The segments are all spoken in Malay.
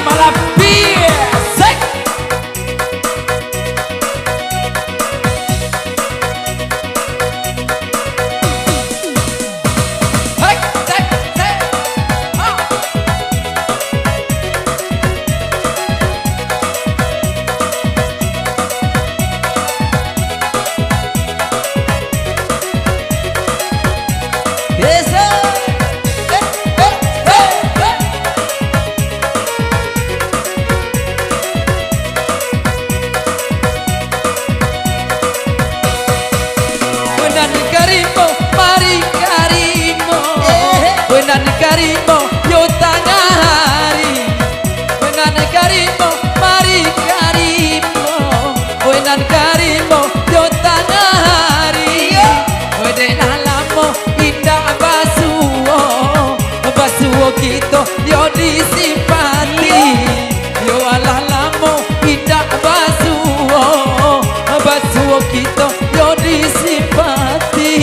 malah bisik. Hei, cek, cek. Oh. Yes, sir. Karimo, mari karimo, wenan karimo, yo tengah hari. Wenan karimo, mari karimo, wenan karimo, yo tengah hari. Wede nalamo indah basuo, basuo kita yo disipati. Yo alalamo indah basuo, basuo kita yo disipati.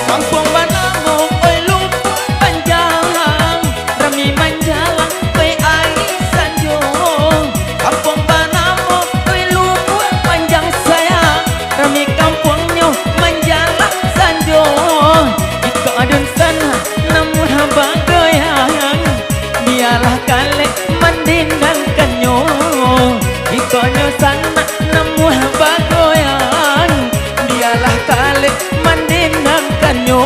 Kampung Banamo, oi lumpur panjang, rami manjalang, oi air sanjung. Kampung Banamo, oi lumpur panjang sayang, rami kampungnya manjalang sanjung. Iko adun sana, namun hamba goyang, dialah kale mandinangkannya. Iko nyo sana, namun hamba goyang, dialah kale mandinangkannya.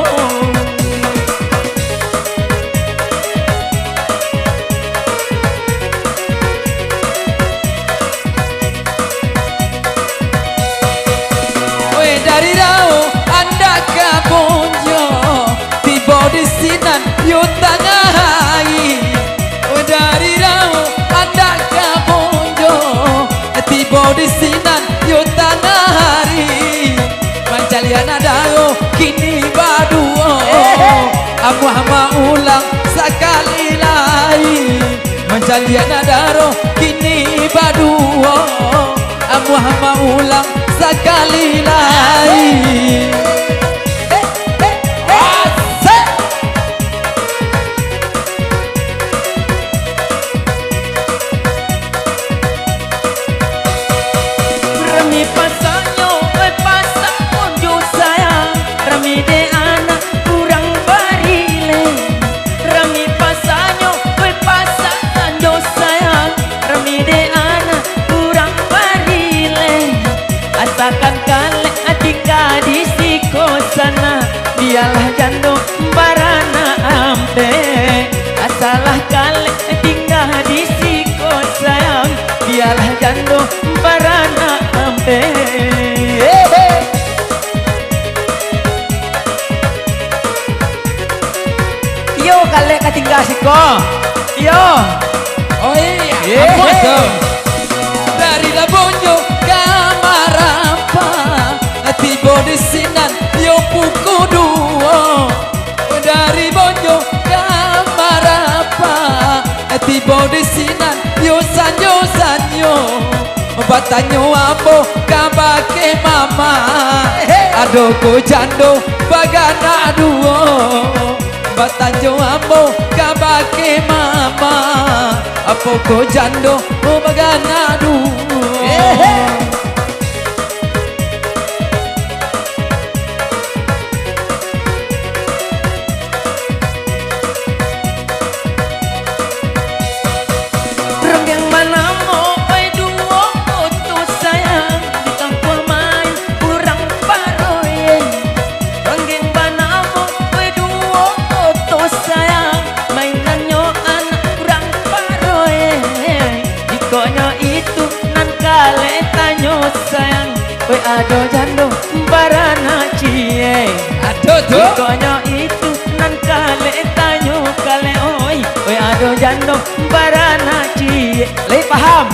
We dari rao anda ke bonjo, tiba di sinan yo tengah hari. We dari rao anda ke bonjo, tiba di sinan yo tengah hari. Mancaliana daro kini baduo, amu hama ulang sekali lagi. Mancaliana daro kini baduo, amu hama ulang sekali lagi. Asik. Rami pasangnya, oi pasang unju sayang, rami de anak kurang barile. Rami pasangnya, oi pasang unju sayang, rami de anak kurang barile. Asakan kale atika di siko sana, dialah jando barana ampe. Asalah kale tinggal di siko sayang, dialah jando barana ampe. Yo kale katinggal siko, yo. Oh iya, Yeah. apa itu? Dari Labonyo ke Marapa, tiba di sinan yo pukul 2. Dari Bonyo ke Marapa, tiba di sinan yo sanyo. Batanyo ambo kabake mama, ado ko jando bagana duo. Batanyo ambo kabake mama, apo ko jando bagana duo. Ronggeng Banamo, oi duo utus sayang, di kampung main kurang paroye. Ronggeng Banamo, oi duo utus sayang, mainannya anak kurang paroye. Ikonyo itu nan kale tanyo sayang, oi ado jando barana cie. Aduh tuh. Ikonyo itu nan kale tanyo kale oi, oi ado jando barana cie. Le paham?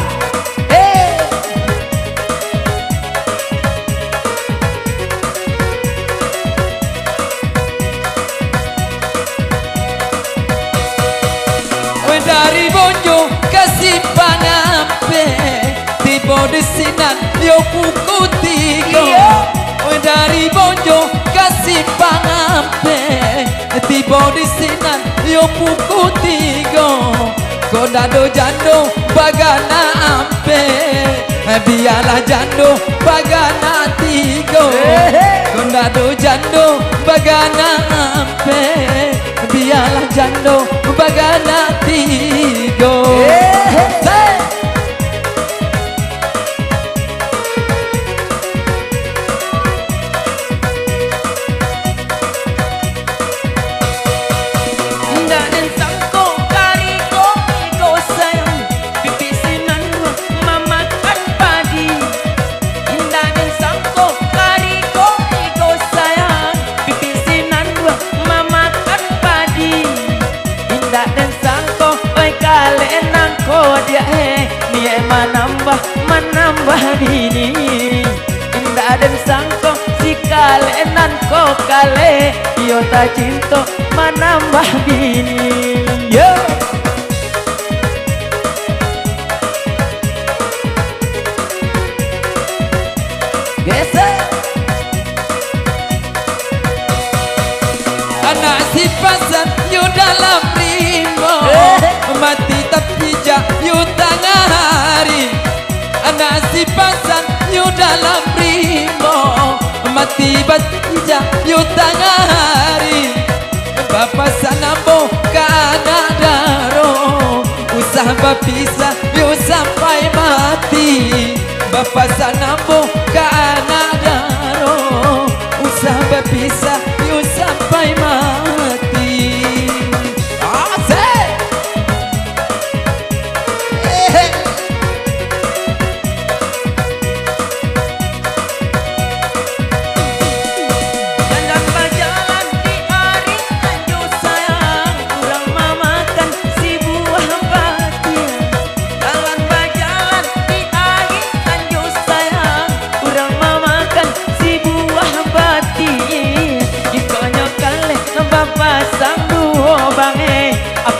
Dari Bonyo kasih pangampe, tiba di sinan yo pukul tiba di sinan yo pukul 3 kau dado jando bagana ampe biarlah jando bagana 3 kau dado jando bagana ampe biarlah jando bagana 3 menambah bini indah dan sangko si kalenan ko kale yo ta cinta menambah bini yo geser anak si pasar yo dalam rimbo mati tapi yo tengah hari anak si pasar yo dalam rimbo mati batija yo tengah hari bapak sanambo kana daro usah bapisah yo sampai mati bapak sanambo kana daro usah bapisah yo sampai mati asik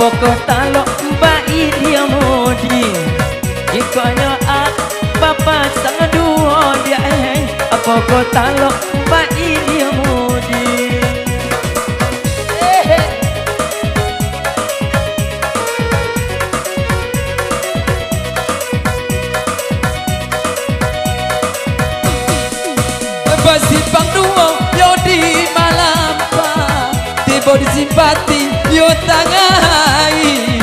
pokok talo mbak dia modi ikonyo bapak sang duo dia pokok talo mbak dia modi Basipang duo yo di malam tiba di simpati yo tangai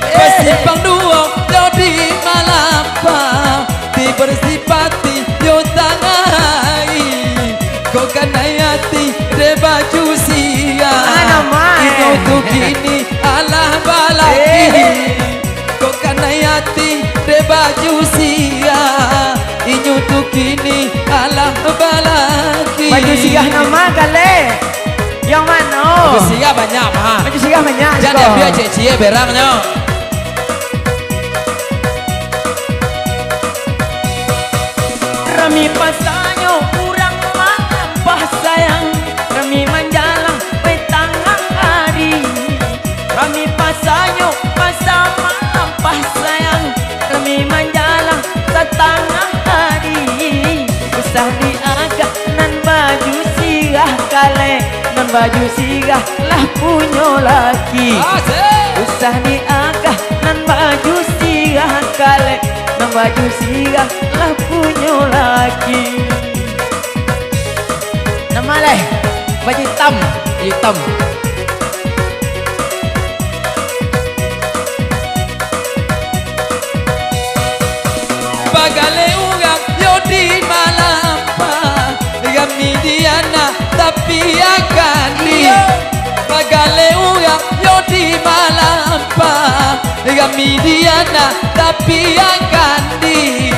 Basipang duo yo di malam tiba di simpati yo tangai kau kanayati de baju sia ino tu kini alah balaki kau kanayati de baju sia ino tu kini alah balaki baju sia nama kale yang mana? Baju sia banyak mah. Baju sia banyak. Jangan biar cie berangnya. Rami pasanyo kurang mampah sayang. Rami menjalang petanggang hari. Rami pasanyo pasang mampah sayang. Rami menjalang setengah hari. Usah diagak nan baju sirah kale. Baju sigah lah punya laki usah diagah nan baju sigah kale nan baju sigah lah punya laki nama leh baju hitam bagale ugang yo di malam gami diana tapi akan di bagale ugang yo di malam gami diana tapi akan di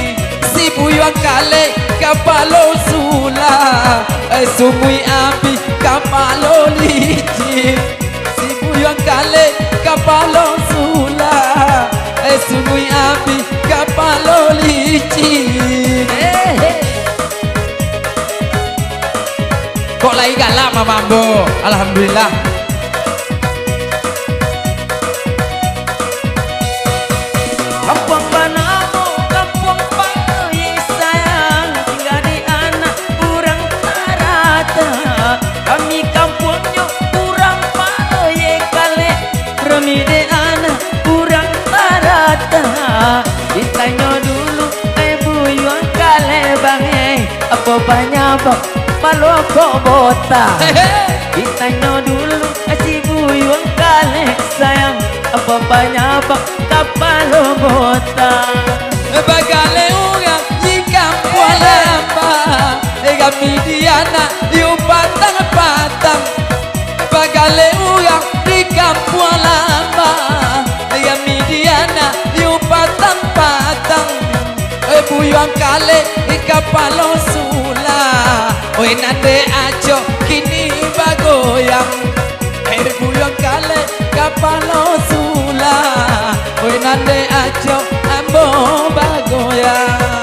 si buyang kale kapalo sula sumui api kapalo licin si buyang kale kapalo sula sumui api kapalo licin kok lagi galak mamambo alhamdulillah kampung Panamo kampung Payi sayang tinggal di anak kurang tarata kami kampungnya kurang Payi apa-apanya bang palokok botak. Ditanya dulu si buyung kalek sayang, apa-apanya bang kapal botak. Bagale urang jika pualamba kami diana yu patang-patang. Bagale urang jika pualamba kami diana yu patang-patang. Buyang kale kapalo sula oi nande ajo kini bagoyang. Buyang kale kapalo sula oi nande ajo ambo bagoyang.